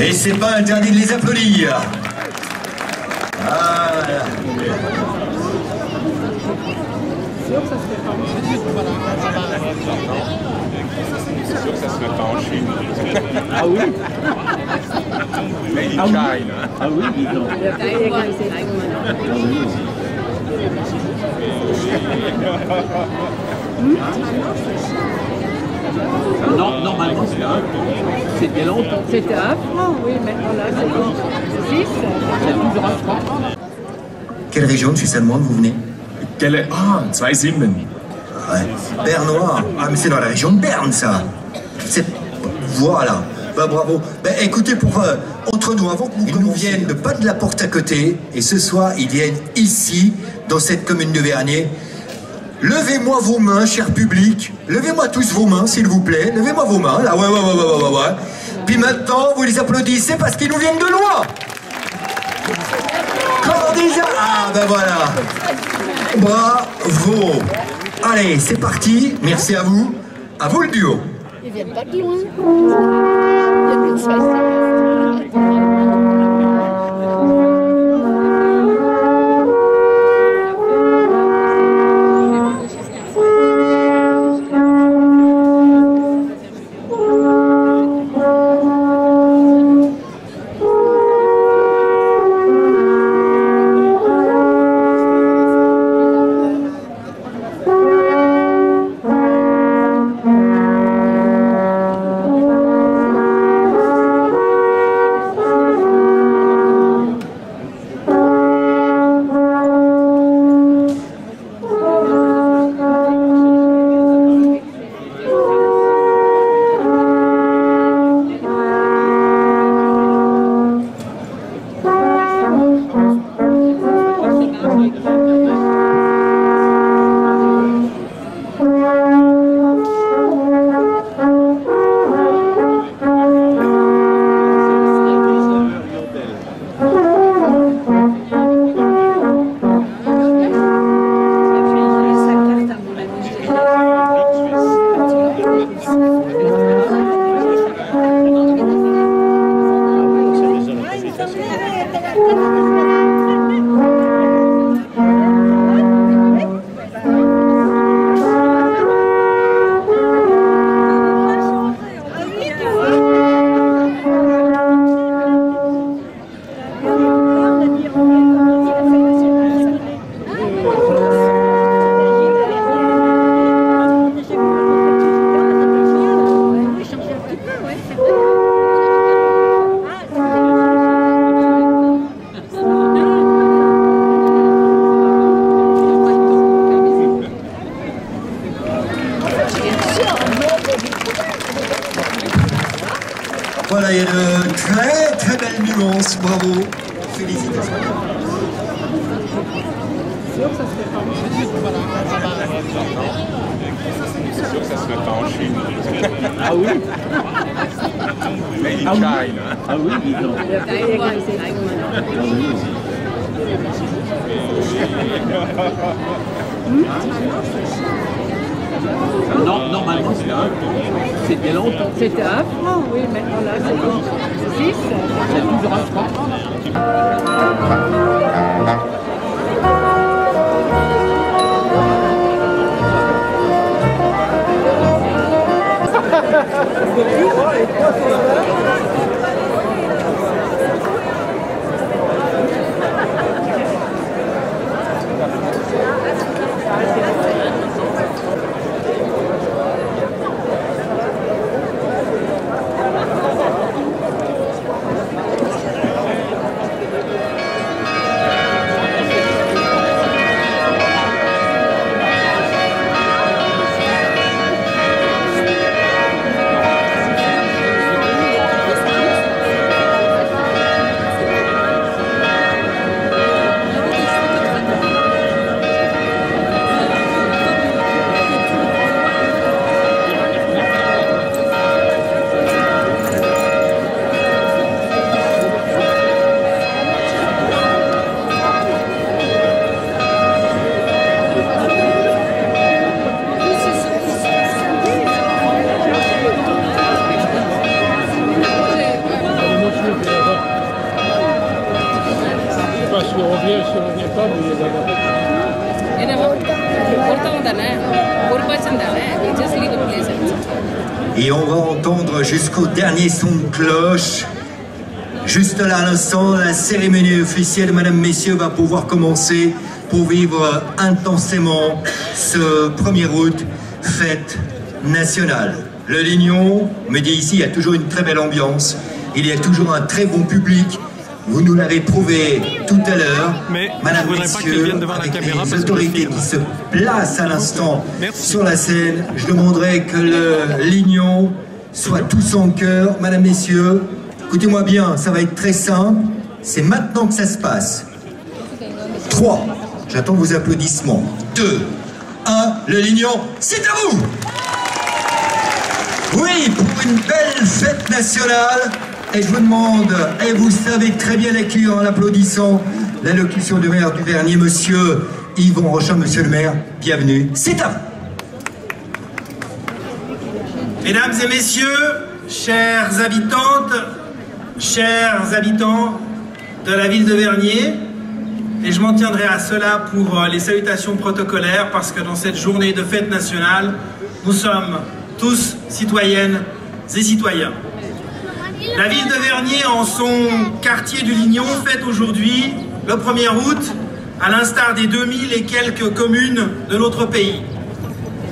Et c'est pas interdit de les applaudir. Voilà. C'est sûr que ça se fait pas en Chine. Ah oui. Made in China. Ah oui, dis donc. Non, normalement c'est un. C'était longtemps. C'était un franc, oui, maintenant là c'est 6. C'est toujours un franc. Quelle région de Suisse allemande vous venez? Quelle... Ah, Zweisimmen. Ouais. Bernois. Ah, mais c'est dans la région de Berne, ça. C'est... Voilà. Bah, bravo. Bah, écoutez, pour entre nous, avant que nous viennent de pas de la porte à côté, et ce soir, ils viennent ici, dans cette commune de Vernier. Levez-moi vos mains, cher public. Levez-moi tous vos mains, s'il vous plaît. Levez-moi vos mains. Là, ouais. Puis maintenant, vous les applaudissez parce qu'ils nous viennent de loin. Comment déjà? Ah, ben voilà. Bravo. Allez, c'est parti. Merci à vous. À vous le duo. Ils viennent pas de loin. Ils viennent de Schweiz. Voilà, il y a de très très belles nuances, bravo, félicitations. C'est sûr que ça se fait pas en Chine. Ah oui. Made in China. Ah oui, dis donc. Non, normalement c'était longtemps. C'était un franc, oui, maintenant là, c'est 6. C'est toujours un franc. Et on va entendre jusqu'au dernier son de cloche. Juste là, à l'instant, la cérémonie officielle, mesdames, messieurs, va pouvoir commencer pour vivre intensément ce 1er août, fête nationale. Le Lignon, on me dit ici, il y a toujours une très belle ambiance. Il y a toujours un très bon public. Vous nous l'avez prouvé tout à l'heure, madame, messieurs, avec les autorités qui se placent à l'instant sur la scène. Je demanderai que le Lignon soit tous en chœur. Madame, messieurs, écoutez-moi bien, ça va être très simple. C'est maintenant que ça se passe. 3, j'attends vos applaudissements. 2, 1, le Lignon, c'est à vous! Oui, pour une belle fête nationale. Et je vous demande, et vous savez très bien l'accueillir en applaudissant, l'allocution du maire du Vernier, monsieur Yvon Rochin. Monsieur le maire, bienvenue, c'est à vous. Mesdames et messieurs, chères habitantes, chers habitants de la ville de Vernier, et je m'en tiendrai à cela pour les salutations protocolaires, parce que dans cette journée de fête nationale, nous sommes tous citoyennes et citoyens. La ville de Vernier, en son quartier du Lignon, fête aujourd'hui, le 1er août, à l'instar des 2000 et quelques communes de notre pays.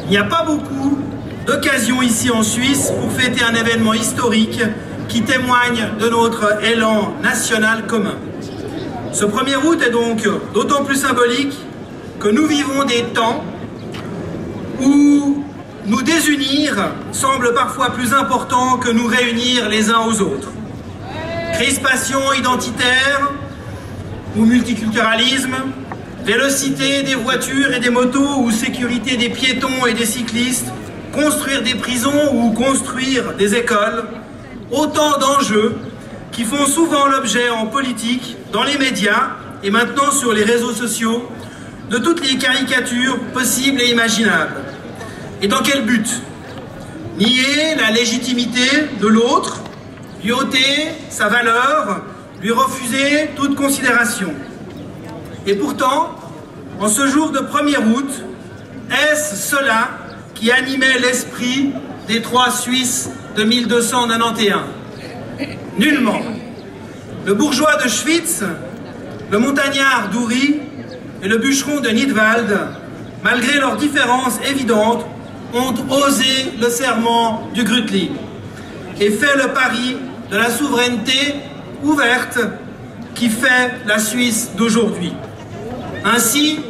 Il n'y a pas beaucoup d'occasions ici en Suisse pour fêter un événement historique qui témoigne de notre élan national commun. Ce 1er août est donc d'autant plus symbolique que nous vivons des temps où nous désunir semble parfois plus important que nous réunir les uns aux autres. Crispation identitaire ou multiculturalisme, vélocité des voitures et des motos ou sécurité des piétons et des cyclistes, construire des prisons ou construire des écoles, autant d'enjeux qui font souvent l'objet en politique, dans les médias et maintenant sur les réseaux sociaux, de toutes les caricatures possibles et imaginables. Et dans quel but? Nier la légitimité de l'autre, lui ôter sa valeur lui refuser toute considération. Et pourtant, en ce jour de 1er août, est-ce cela qui animait l'esprit des 3 Suisses de 1291? Nullement. Le bourgeois de Schwytz, le montagnard d'Uri et le bûcheron de Nidwald, malgré leurs différences évidentes, ont osé le serment du Grütli et fait le pari de la souveraineté ouverte qui fait la Suisse d'aujourd'hui. Ainsi,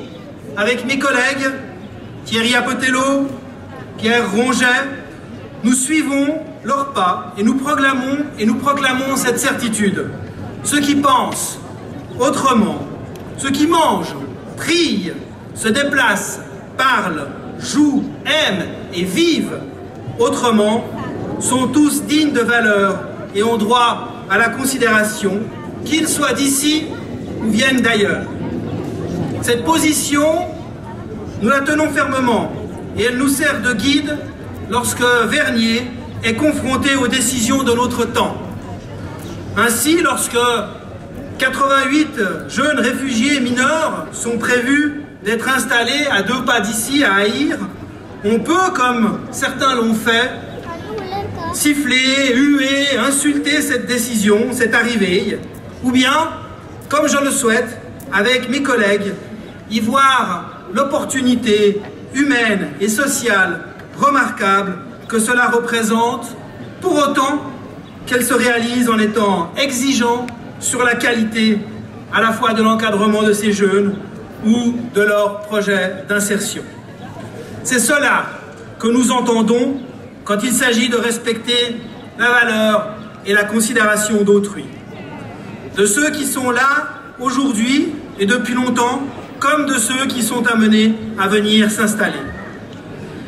avec mes collègues, Thierry Apotello, Pierre Ronget, nous suivons leurs pas et nous proclamons cette certitude. Ceux qui pensent autrement, ceux qui mangent, prient, se déplacent, parlent, jouent, aiment et vivent autrement sont tous dignes de valeur et ont droit à la considération, qu'ils soient d'ici ou viennent d'ailleurs. Cette position, nous la tenons fermement et elle nous sert de guide lorsque Vernier est confronté aux décisions de notre temps. Ainsi, lorsque 88 jeunes réfugiés mineurs sont prévus d'être installés à 2 pas d'ici, à Aïr, on peut, comme certains l'ont fait, siffler, huer, insulter cette décision, cette arrivée, ou bien, comme je le souhaite, avec mes collègues, y voir l'opportunité humaine et sociale remarquable que cela représente, pour autant qu'elle se réalise en étant exigeant sur la qualité à la fois de l'encadrement de ces jeunes ou de leur projet d'insertion. C'est cela que nous entendons quand il s'agit de respecter la valeur et la considération d'autrui. De ceux qui sont là aujourd'hui et depuis longtemps, comme de ceux qui sont amenés à venir s'installer.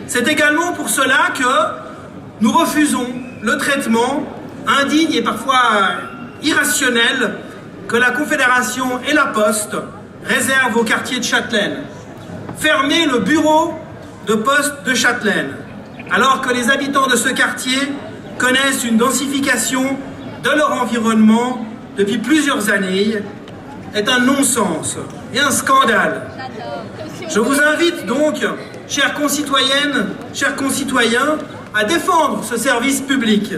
C'est également pour cela que nous refusons le traitement indigne et parfois irrationnel que la Confédération et la Poste réservent au quartier de Châtelaine. Fermer le bureau de poste de Châtelaine, alors que les habitants de ce quartier connaissent une densification de leur environnement depuis plusieurs années, est un non-sens et un scandale. Je vous invite donc, chères concitoyennes, chers concitoyens, à défendre ce service public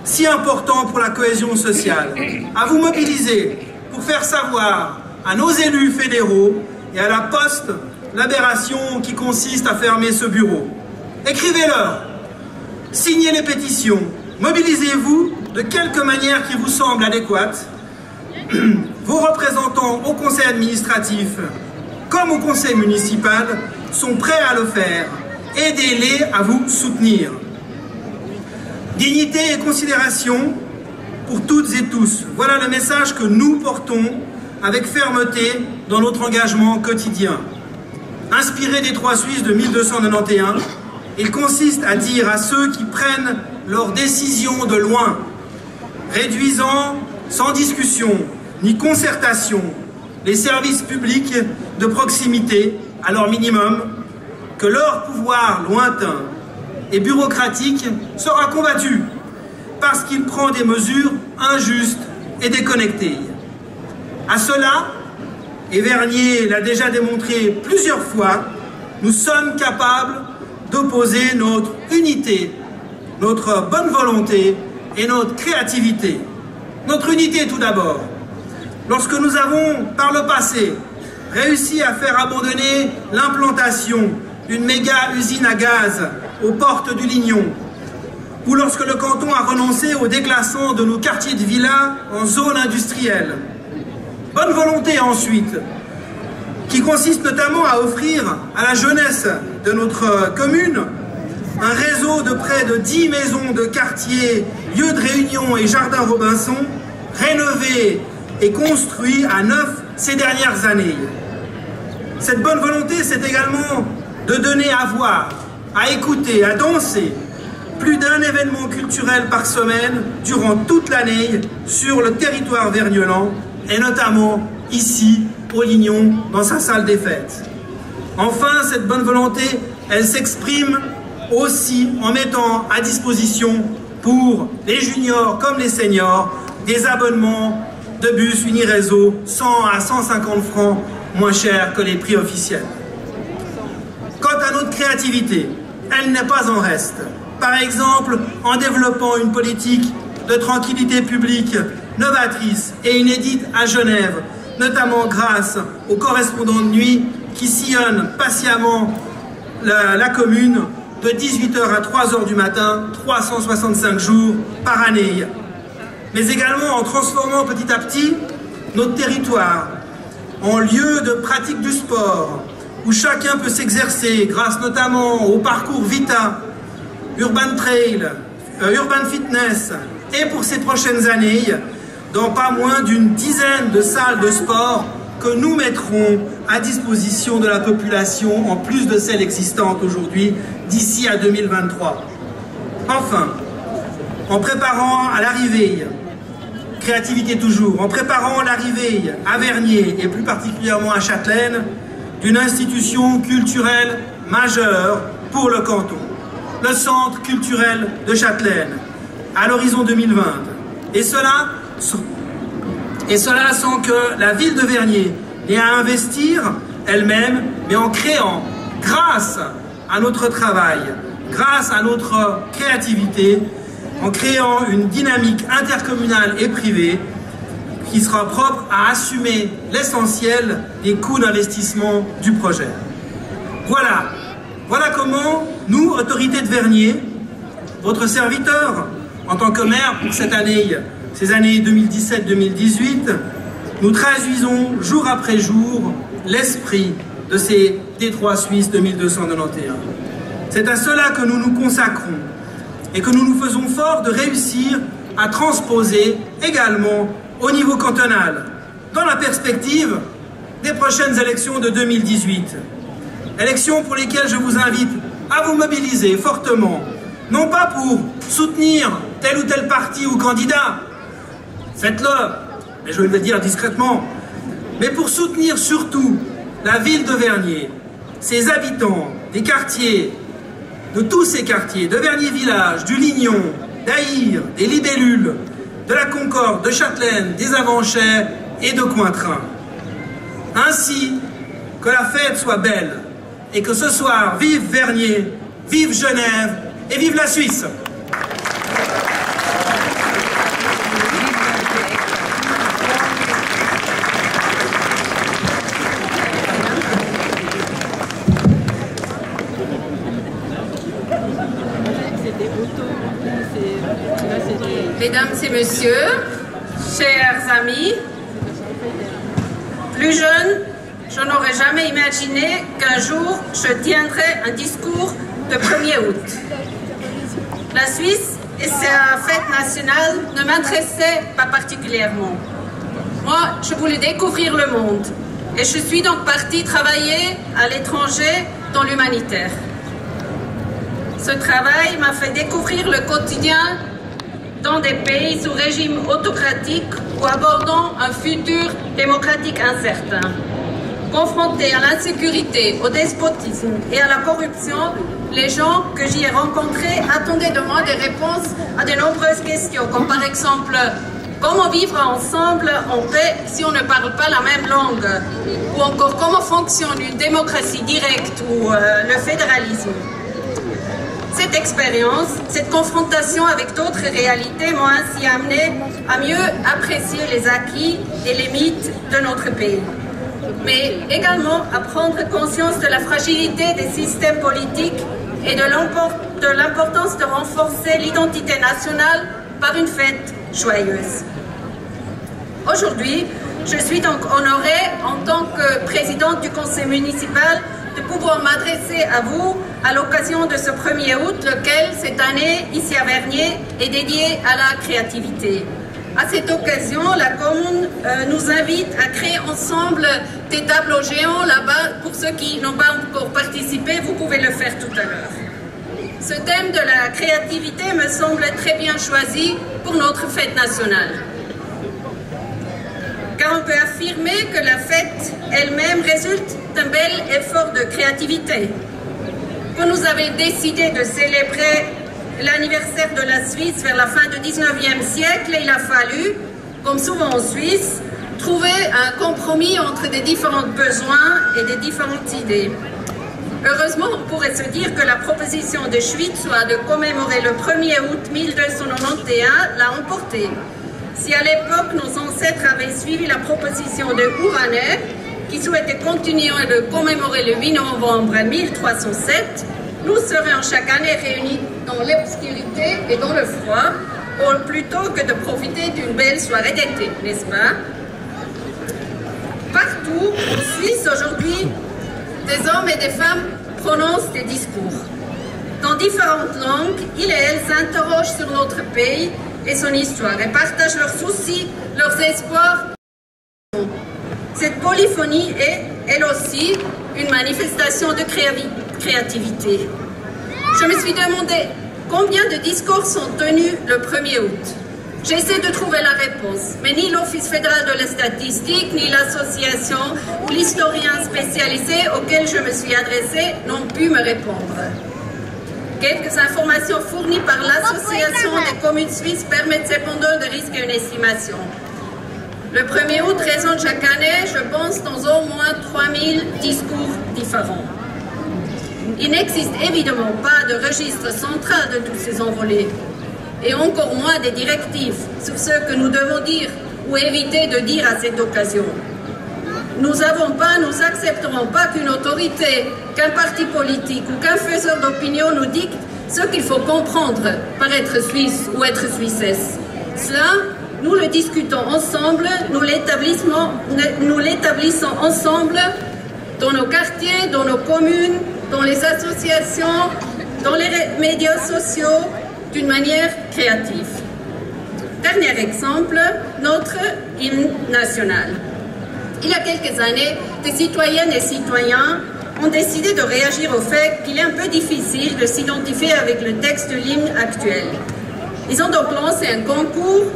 si important pour la cohésion sociale, à vous mobiliser pour faire savoir à nos élus fédéraux et à la Poste l'aberration qui consiste à fermer ce bureau. Écrivez-leur, signez les pétitions, mobilisez-vous de quelque manière qui vous semble adéquate. Vos représentants au conseil administratif comme au conseil municipal sont prêts à le faire. Aidez-les à vous soutenir. Dignité et considération pour toutes et tous. Voilà le message que nous portons avec fermeté dans notre engagement quotidien. Inspiré des 3 Suisses de 1291, il consiste à dire à ceux qui prennent leurs décisions de loin, réduisant sans discussion ni concertation les services publics de proximité à leur minimum, que leur pouvoir lointain et bureaucratique sera combattu parce qu'il prend des mesures injustes et déconnectées. À cela, et Vernier l'a déjà démontré plusieurs fois, nous sommes capables d'opposer notre unité, notre bonne volonté et notre créativité. Notre unité tout d'abord. Lorsque nous avons, par le passé, réussi à faire abandonner l'implantation d'une méga usine à gaz aux portes du Lignon, ou lorsque le canton a renoncé au déclassement de nos quartiers de villas en zone industrielle. Bonne volonté ensuite, qui consiste notamment à offrir à la jeunesse de notre commune un réseau de près de 10 maisons de quartier, lieux de réunion et jardins Robinson, rénovés et construits à neuf ces dernières années. Cette bonne volonté, c'est également de donner à voir, à écouter, à danser plus d'un événement culturel par semaine durant toute l'année sur le territoire vergnolan et notamment ici au Lignon dans sa salle des fêtes. Enfin, cette bonne volonté, elle s'exprime aussi en mettant à disposition pour les juniors comme les seniors des abonnements de bus Uniréseau 100 à 150 francs moins cher que les prix officiels. Quant à notre créativité, elle n'est pas en reste. Par exemple, en développant une politique de tranquillité publique novatrice et inédite à Genève, notamment grâce aux correspondants de nuit qui sillonnent patiemment la commune de 18h à 3h du matin, 365 jours par année. Mais également en transformant petit à petit notre territoire en lieu de pratique du sport, où chacun peut s'exercer grâce notamment au parcours Vita, Urban Trail, Urban Fitness, et pour ces prochaines années, dans pas moins d'une dizaine de salles de sport que nous mettrons à disposition de la population, en plus de celles existantes aujourd'hui, d'ici à 2023. Enfin, en préparant à l'arrivée, créativité toujours, en préparant l'arrivée à Vernier, et plus particulièrement à Châtelaine, d'une institution culturelle majeure pour le canton, le Centre culturel de Châtelaine, à l'horizon 2020. Et cela sans que la ville de Vernier n'ait à investir elle-même, mais en créant, grâce à notre travail, grâce à notre créativité, en créant une dynamique intercommunale et privée qui sera propre à assumer l'essentiel des coûts d'investissement du projet. Voilà comment nous, autorités de Vernier, votre serviteur, en tant que maire pour cette année, ces années 2017-2018, nous traduisons jour après jour l'esprit de ces Détroits suisses 2291. C'est à cela que nous nous consacrons et que nous nous faisons fort de réussir à transposer également au niveau cantonal, dans la perspective des prochaines élections de 2018. Élections pour lesquelles je vous invite à vous mobiliser fortement, non pas pour soutenir tel ou tel parti ou candidat, faites-le, mais je vais le dire discrètement, mais pour soutenir surtout la ville de Vernier, ses habitants, des quartiers, de tous ces quartiers, de Vernier-Village, du Lignon, d'Aïr, des Libellules, de la Concorde, de Châtelaine, des Avanchais et de Cointrin. Ainsi, que la fête soit belle et que ce soir, vive Vernier, vive Genève et vive la Suisse. Mesdames et messieurs, chers amis, plus jeune, je n'aurais jamais imaginé qu'un jour je tiendrais un discours de 1er août. La Suisse et sa fête nationale ne m'intéressaient pas particulièrement. Moi, je voulais découvrir le monde et je suis donc partie travailler à l'étranger dans l'humanitaire. Ce travail m'a fait découvrir le quotidien dans des pays sous régime autocratique ou abordant un futur démocratique incertain. Confrontés à l'insécurité, au despotisme et à la corruption, les gens que j'y ai rencontrés attendaient de moi des réponses à de nombreuses questions, comme par exemple comment vivre ensemble en paix si on ne parle pas la même langue, ou encore comment fonctionne une démocratie directe ou le fédéralisme. Cette expérience, cette confrontation avec d'autres réalités m'ont ainsi amené à mieux apprécier les acquis et les mythes de notre pays, mais également à prendre conscience de la fragilité des systèmes politiques et de l'importance de renforcer l'identité nationale par une fête joyeuse. Aujourd'hui, je suis donc honorée en tant que présidente du conseil municipal de pouvoir m'adresser à vous à l'occasion de ce 1er août, lequel, cette année, ici à Vernier, est dédié à la créativité. À cette occasion, la commune nous invite à créer ensemble des tableaux géants là-bas. Pour ceux qui n'ont pas encore participé, vous pouvez le faire tout à l'heure. Ce thème de la créativité me semble très bien choisi pour notre fête nationale. Car on peut affirmer que la fête elle-même résulte d'un bel effort de créativité. Quand nous avons décidé de célébrer l'anniversaire de la Suisse vers la fin du 19e siècle, il a fallu comme souvent en Suisse, trouver un compromis entre des différents besoins et des différentes idées. Heureusement, on pourrait se dire que la proposition de Schwyz-Soit de commémorer le 1er août 1291 l'a emporté. Si à l'époque, nos ancêtres avaient suivi la proposition de Ouranais, qui souhaitait continuer de commémorer le 8 novembre 1307, nous serions chaque année réunis dans l'obscurité et dans le froid, plutôt que de profiter d'une belle soirée d'été, n'est-ce pas? Partout, en Suisse aujourd'hui, des hommes et des femmes prononcent des discours. Dans différentes langues, ils et elles s'interrogent sur notre pays et son histoire et partagent leurs soucis, leurs espoirs. Cette polyphonie est, elle aussi, une manifestation de créativité. Je me suis demandé combien de discours sont tenus le 1er août. J'essaie de trouver la réponse, mais ni l'Office fédéral de la statistique, ni l'association ou l'historien spécialisé auquel je me suis adressée n'ont pu me répondre. Quelques informations fournies par l'Association des communes suisses permettent cependant de risquer une estimation. Le 1er août résonne chaque année, je pense, dans au moins 3000 discours différents. Il n'existe évidemment pas de registre central de tous ces envolées, et encore moins des directives sur ce que nous devons dire ou éviter de dire à cette occasion. Nous n'accepterons pas qu'une autorité, qu'un parti politique ou qu'un faiseur d'opinion nous dicte ce qu'il faut comprendre par être suisse ou être suissesse. Cela, nous le discutons ensemble, nous l'établissons ensemble dans nos quartiers, dans nos communes, dans les associations, dans les médias sociaux, d'une manière créative. Dernier exemple, notre hymne national. Il y a quelques années, des citoyennes et citoyens ont décidé de réagir au fait qu'il est un peu difficile de s'identifier avec le texte de l'hymne actuel. Ils ont donc lancé un concours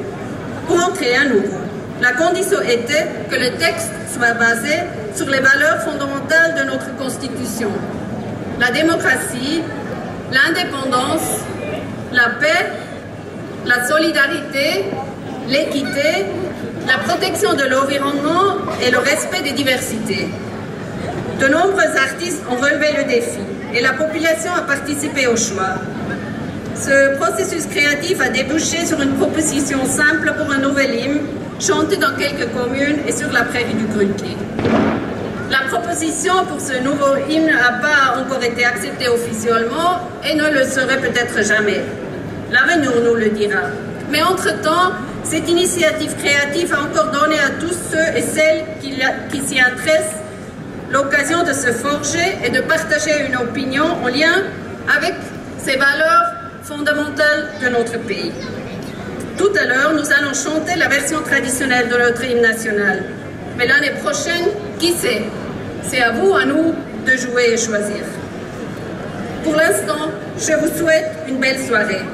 pour en créer un nouveau. La condition était que le texte soit basé sur les valeurs fondamentales de notre Constitution. La démocratie, l'indépendance, la paix, la solidarité, l'équité, la protection de l'environnement et le respect des diversités. De nombreux artistes ont relevé le défi et la population a participé au choix. Ce processus créatif a débouché sur une proposition simple pour un nouvel hymne, chanté dans quelques communes et sur la prairie du Grunke. La proposition pour ce nouveau hymne n'a pas encore été acceptée officiellement et ne le serait peut-être jamais. L'avenir nous le dira. Mais entre-temps, cette initiative créative a encore donné à tous ceux et celles qui s'y intéressent l'occasion de se forger et de partager une opinion en lien avec ces valeurs fondamentales de notre pays. Tout à l'heure, nous allons chanter la version traditionnelle de notre hymne national. Mais l'année prochaine, qui sait? C'est à vous, à nous, de jouer et choisir. Pour l'instant, je vous souhaite une belle soirée.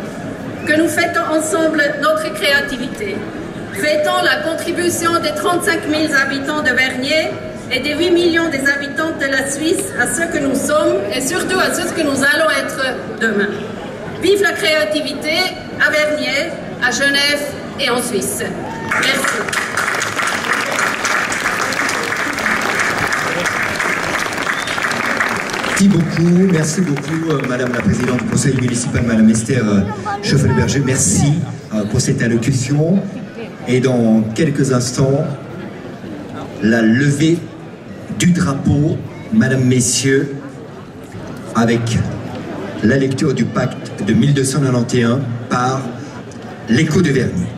Que nous fêtons ensemble notre créativité. Fêtons la contribution des 35 000 habitants de Vernier et des 8 millions des habitants de la Suisse à ce que nous sommes et surtout à ce que nous allons être demain. Vive la créativité à Vernier, à Genève et en Suisse. Merci. Merci beaucoup, Madame la Présidente du Conseil municipal, Madame Esther Scheffelberger. Merci pour cette allocution. Et dans quelques instants, la levée du drapeau, Madame, Messieurs, avec la lecture du pacte de 1291 par l'écho de Vernier.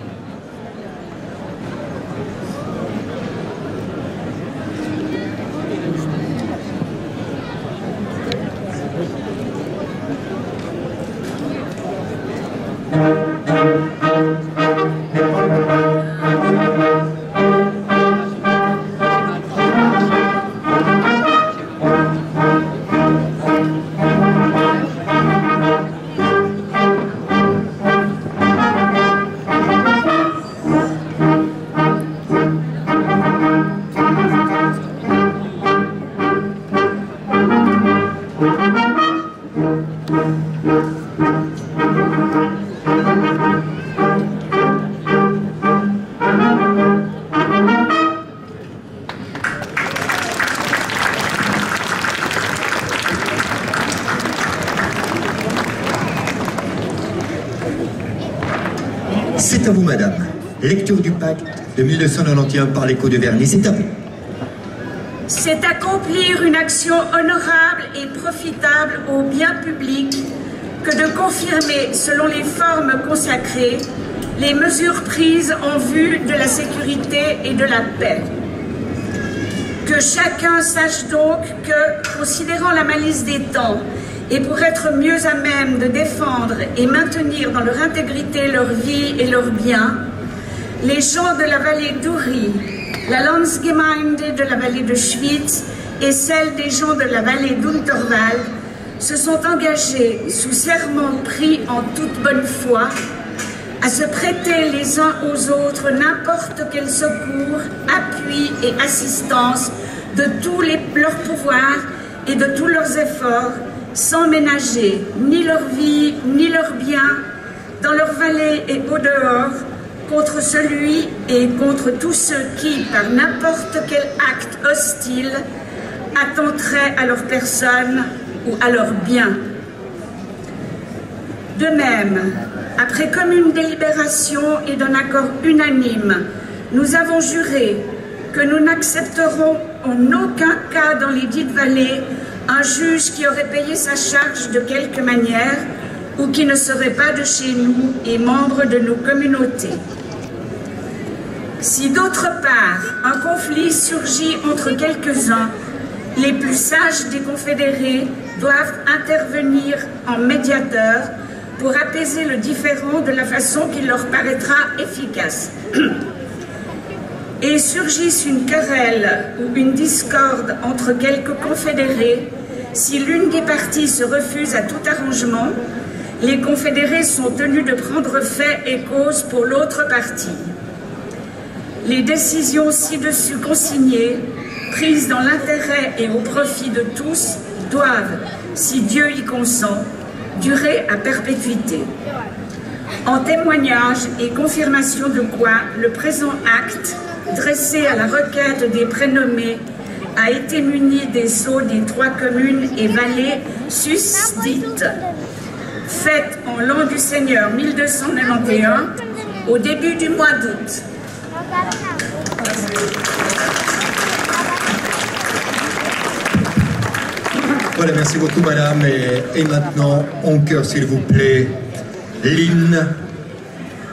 C'est à vous, madame. Lecture du pacte de 1991 par l'écho de Vernier, c'est à vous. C'est accomplir une action honorable et profitable au bien public que de confirmer, selon les formes consacrées, les mesures prises en vue de la sécurité et de la paix. Que chacun sache donc que, considérant la malice des temps, et pour être mieux à même de défendre et maintenir dans leur intégrité leur vie et leurs biens, les gens de la vallée d'Uri, la Landsgemeinde de la vallée de Schwyz et celle des gens de la vallée d'Unterwald se sont engagés sous serment pris en toute bonne foi à se prêter les uns aux autres n'importe quel secours, appui et assistance de tous leurs pouvoirs et de tous leurs efforts, sans ménager ni leur vie ni leurs biens, dans leur vallée et au dehors, contre celui et contre tous ceux qui, par n'importe quel acte hostile, attenteraient à leur personne ou à leurs biens. De même, après commune délibération et d'un accord unanime, nous avons juré que nous n'accepterons en aucun cas dans les dites vallées un juge qui aurait payé sa charge de quelque manière ou qui ne serait pas de chez nous et membre de nos communautés. Si d'autre part un conflit surgit entre quelques-uns, les plus sages des confédérés doivent intervenir en médiateur pour apaiser le différend de la façon qui leur paraîtra efficace. Et surgisse une querelle ou une discorde entre quelques confédérés, si l'une des parties se refuse à tout arrangement, les confédérés sont tenus de prendre fait et cause pour l'autre partie. Les décisions ci-dessus consignées, prises dans l'intérêt et au profit de tous, doivent, si Dieu y consent, durer à perpétuité. En témoignage et confirmation de quoi le présent acte, dressé à la requête des prénommés, a été muni des sceaux des 3 communes et vallées susdites, faites en l'an du Seigneur 1291, au début du mois d'août. Voilà, merci beaucoup, madame. Et maintenant, en chœur, s'il vous plaît, l'hymne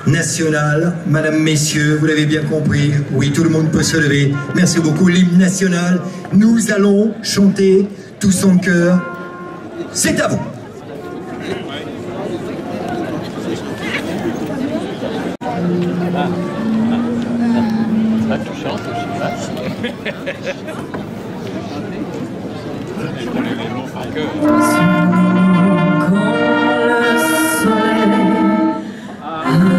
national. Madame, messieurs, vous l'avez bien compris. Oui, tout le monde peut se lever. Merci beaucoup. L'hymne national. Nous allons chanter tous en chœur. C'est à vous. Tu chantes, je sais pas. Je connais les mots par cœur. Par ta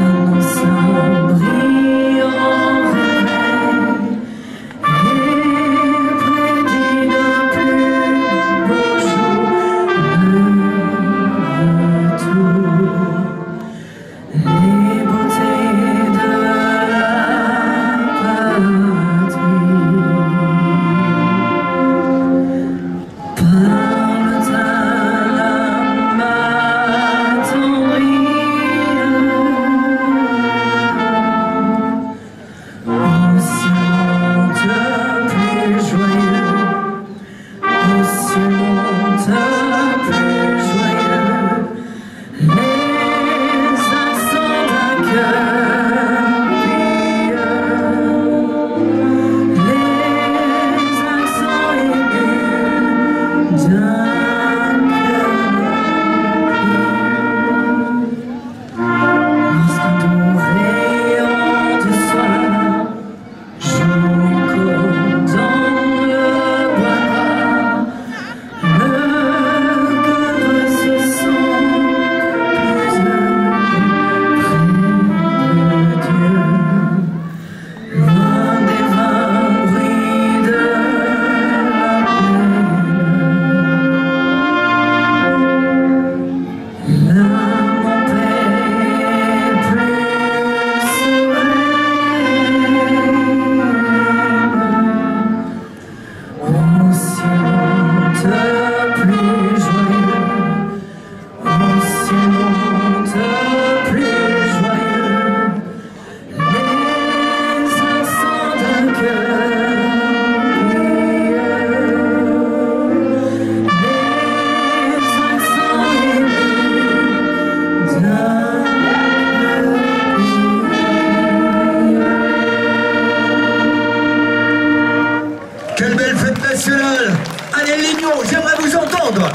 fête nationale. Allez, Lignon, j'aimerais vous entendre.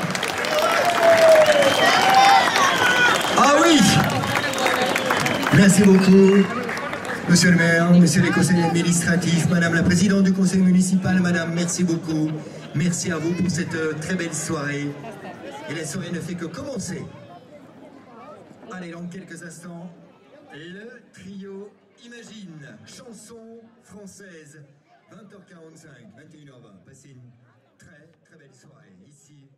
Ah oui. Merci beaucoup. Monsieur le maire, monsieur les conseillers administratifs, madame la présidente du conseil municipal, madame, merci beaucoup. Merci à vous pour cette très belle soirée. Et la soirée ne fait que commencer. Allez, dans quelques instants, le trio Imagine, chanson française, 20h45, 21h20. Passez une très très belle soirée ici.